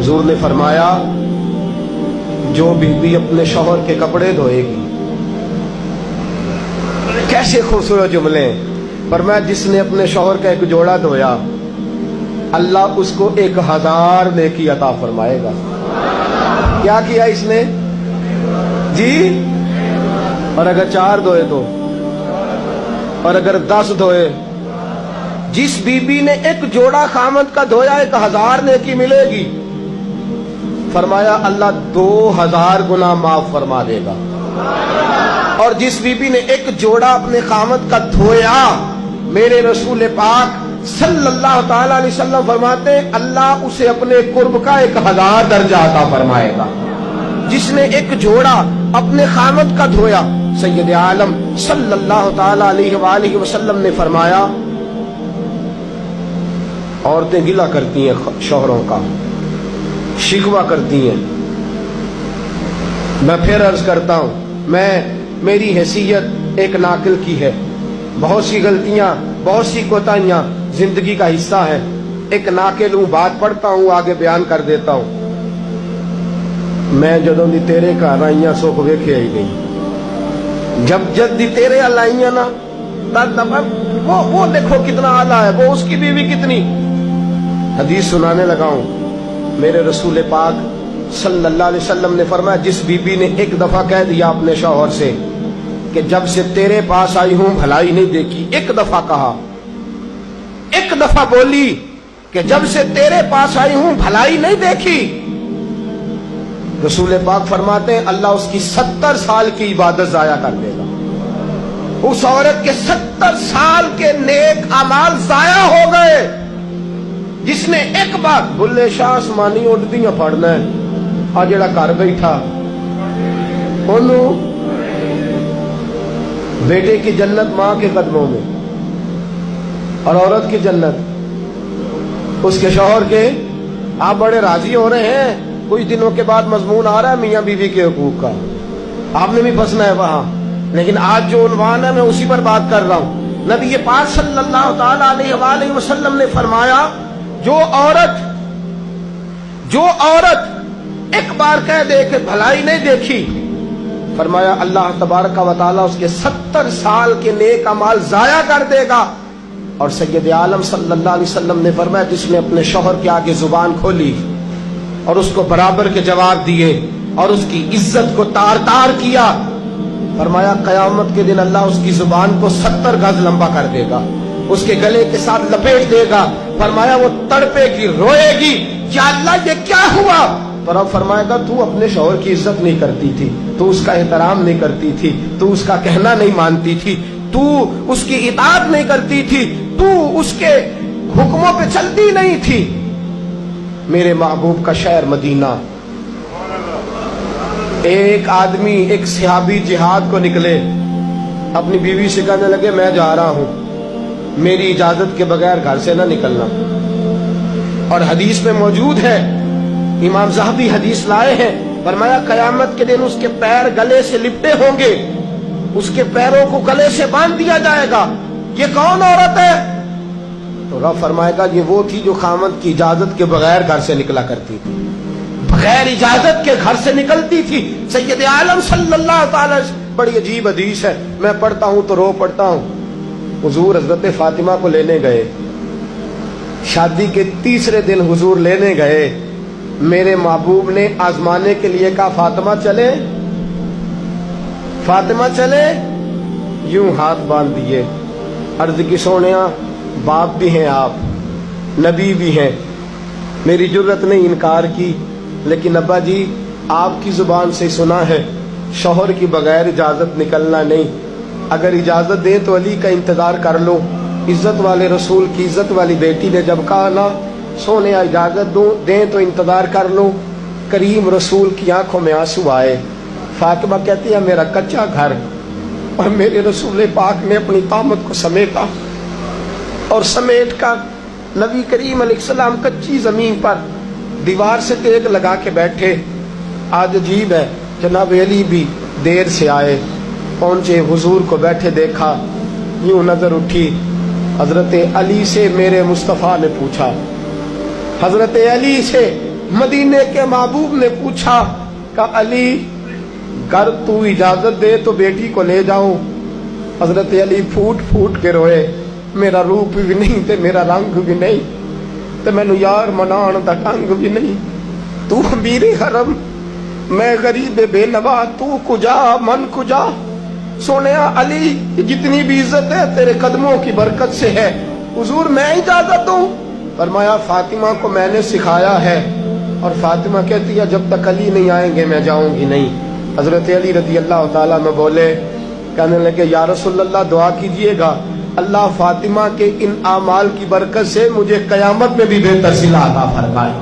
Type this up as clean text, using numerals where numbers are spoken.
हुजूर ने फरमाया जो बीवी अपने शौहर के कपड़े धोएगी, कैसे खूबसूरत जुमले। फरमाया जिसने अपने शौहर का एक जोड़ा धोया अल्लाह उसको 1000 नेकी अता फरमाएगा। क्या किया इसने जी? और अगर 4 धोए तो, और अगर 10 धोए, जिस बीबी ने एक जोड़ा खामद का धोया 1000 नेकी मिलेगी। फरमाया अल्लाह 2000 गुना माफ फरमा देगा। और जिस बीबी ने एक जोड़ा अपने खामद का धोया, मेरे रसूल पाक सल्लल्लाहु ताला अलैहि वसल्लम फरमाते अल्लाह उसे अपने कुर्ब का 1000 दर्जा अता फरमाएगा। जिसने एक जोड़ा अपने खामद का धोया, सैयद आलम सल्लल्लाहु ताला अलैहि वसल्लम ने फरमाया औरतें गिला करती हैं शौहरों का, शिकवा करती हैं। मैं फिर अर्ज करता हूं, मेरी हैसियत एक नाकिल की है, बहुत सी गलतियां, बहुत सी कोताहियां जिंदगी का हिस्सा है। एक नाकिल हूं, बात पढ़ता हूं, आगे बयान कर देता हूं। मैं जदों दी तेरे घर आईया सुख वेखे आई गई, जब जद दी तेरे अल आईया ना वो देखो कितना आला है, वो उसकी बीवी कितनी। हदीस सुनाने लगा हूं। मेरे रसूल पाक सल्लल्लाहु अलैहि वसल्लम ने फरमाया जिस बीबी ने एक दफा कह दिया अपने शौहर से कि जब से तेरे पास आई हूं भलाई नहीं देखी, एक दफा कहा, एक दफा बोली कि जब से तेरे पास आई हूं भलाई नहीं देखी, रसूल पाक फरमाते हैं अल्लाह उसकी 70 साल की इबादत जाया कर देगा। उस औरत के 70 साल के नेक अमाल जाया हो गए। जिसने एक बार बुल्ले शाह आसमानी उड़दियां पढ़ना है, आ जेड़ा घर बैठा ओनू बेटे की जन्नत मां के कदमों में, और औरत की जन्नत उसके शौहर के। आप बड़े राजी हो रहे हैं, कुछ दिनों के बाद मजमून आ रहा है मियां बीवी के हुकूक का, आपने भी फंसना है वहां। लेकिन आज जो उन्वान है मैं उसी पर बात कर रहा हूं। नबी पाक सल्लल्लाहु ताला अलैहि वसल्लम ने फरमाया जो औरत एक बार कह दे कि भलाई नहीं देखी, फरमाया अल्लाह तबारक व तआला उसके 70 साल के नेक अमाल जाया कर देगा। और सैयद आलम सल्लल्लाहु अलैहि वसल्लम ने फरमाया जिसने अपने शौहर के आगे जुबान खोली और उसको बराबर के जवाब दिए और उसकी इज्जत को तार तार किया, फरमाया कयामत के दिन अल्लाह उसकी जुबान को 70 गज लंबा कर देगा, उसके गले के साथ लपेट देगा। फरमाया वो तड़पेगी, रोएगी, क्या अल्लाह ये क्या हुआ? पर अब फरमाएगा तू अपने शौहर की इज्जत नहीं करती थी, तू उसका एहतराम नहीं करती थी, तू उसका कहना नहीं मानती थी, तू उसकी इताअत नहीं करती थी, तू उसके हुक्मों पे चलती नहीं थी। मेरे महबूब का शहर मदीना। एक आदमी, एक सहाबी जिहाद को निकले, अपनी बीवी से कहने लगे मैं जा रहा हूं, मेरी इजाजत के बगैर घर से ना निकलना। और हदीस में मौजूद है, इमाम ज़हबी हदीस लाए हैं, फरमाया कयामत के दिन उसके पैर गले से लिपटे होंगे, उसके पैरों को गले से बांध दिया जाएगा। ये कौन औरत है? तो रब फरमाएगा ये वो थी जो खामद की इजाजत के बगैर घर से निकला करती थी, बगैर इजाजत के घर से निकलती थी। सैयद आलम सल्लल्लाहु ताला, बड़ी अजीब हदीस है, मैं पढ़ता हूं तो रो पढ़ता हूं। हुजूर हजरत फातिमा को लेने गए, शादी के तीसरे दिन हुजूर लेने गए, मेरे महबूब ने आजमाने के लिए कहा फातिमा चले, फातिमा चले, यूं हाथ बांध दिए, अर्ज की सोनिया बाप भी हैं आप, नबी भी हैं, मेरी जुर्रत ने इनकार की, लेकिन अब्बा जी आपकी जुबान से सुना है शौहर की बगैर इजाजत निकलना नहीं, अगर इजाजत दें तो अली का इंतजार कर लो। इज्जत वाले रसूल की इज्जत वाली बेटी ने जब कहा ना सोने इजाजत दो दें तो इंतजार कर लो, करीम रसूल की आंखों में आंसू आए। फातिमा कहती है मेरा कच्चा घर, और मेरे रसूल पाक ने अपनी तामत को समेटा, और समेट कर नबी करीम अलैहिस्सलाम कच्ची जमीन पर दीवार से तेग लगा के बैठे। आज अजीब है, जनाब अली भी देर से आए, पहुंचे, हुजूर को बैठे देखा, यूं नजर उठी, हजरत अली से मेरे मुस्तफ़ा ने पूछा, हजरत अली से मदीने के महबूब ने पूछा कि अली, कर तू इजाजत दे तो बेटी को ले जाऊं। हजरत अली फूट फूट के रोए, मेरा रूप भी नहीं ते मेरा रंग भी नहीं ते मैनू यार मनाण दा ढंग भी नहीं। तू अमीर हरम, मैं गरीब बेनवा, तू कुजा मन कुजा। सोने अली, जितनी भी इज्जत है तेरे कदमों की बरकत से है, हुजूर मैं इजाजत दूं? फरमाया फातिमा को मैंने सिखाया है। और फातिमा कहती है जब तक अली नहीं आएंगे मैं जाऊंगी नहीं। हजरत अली रजी अल्लाह ताला में बोले, कहने लगे या रसूलल्लाह दुआ कीजिएगा अल्लाह फातिमा के इन आमाल की बरकत से मुझे कयामत में भी बेहतर सिला अता फरमाए।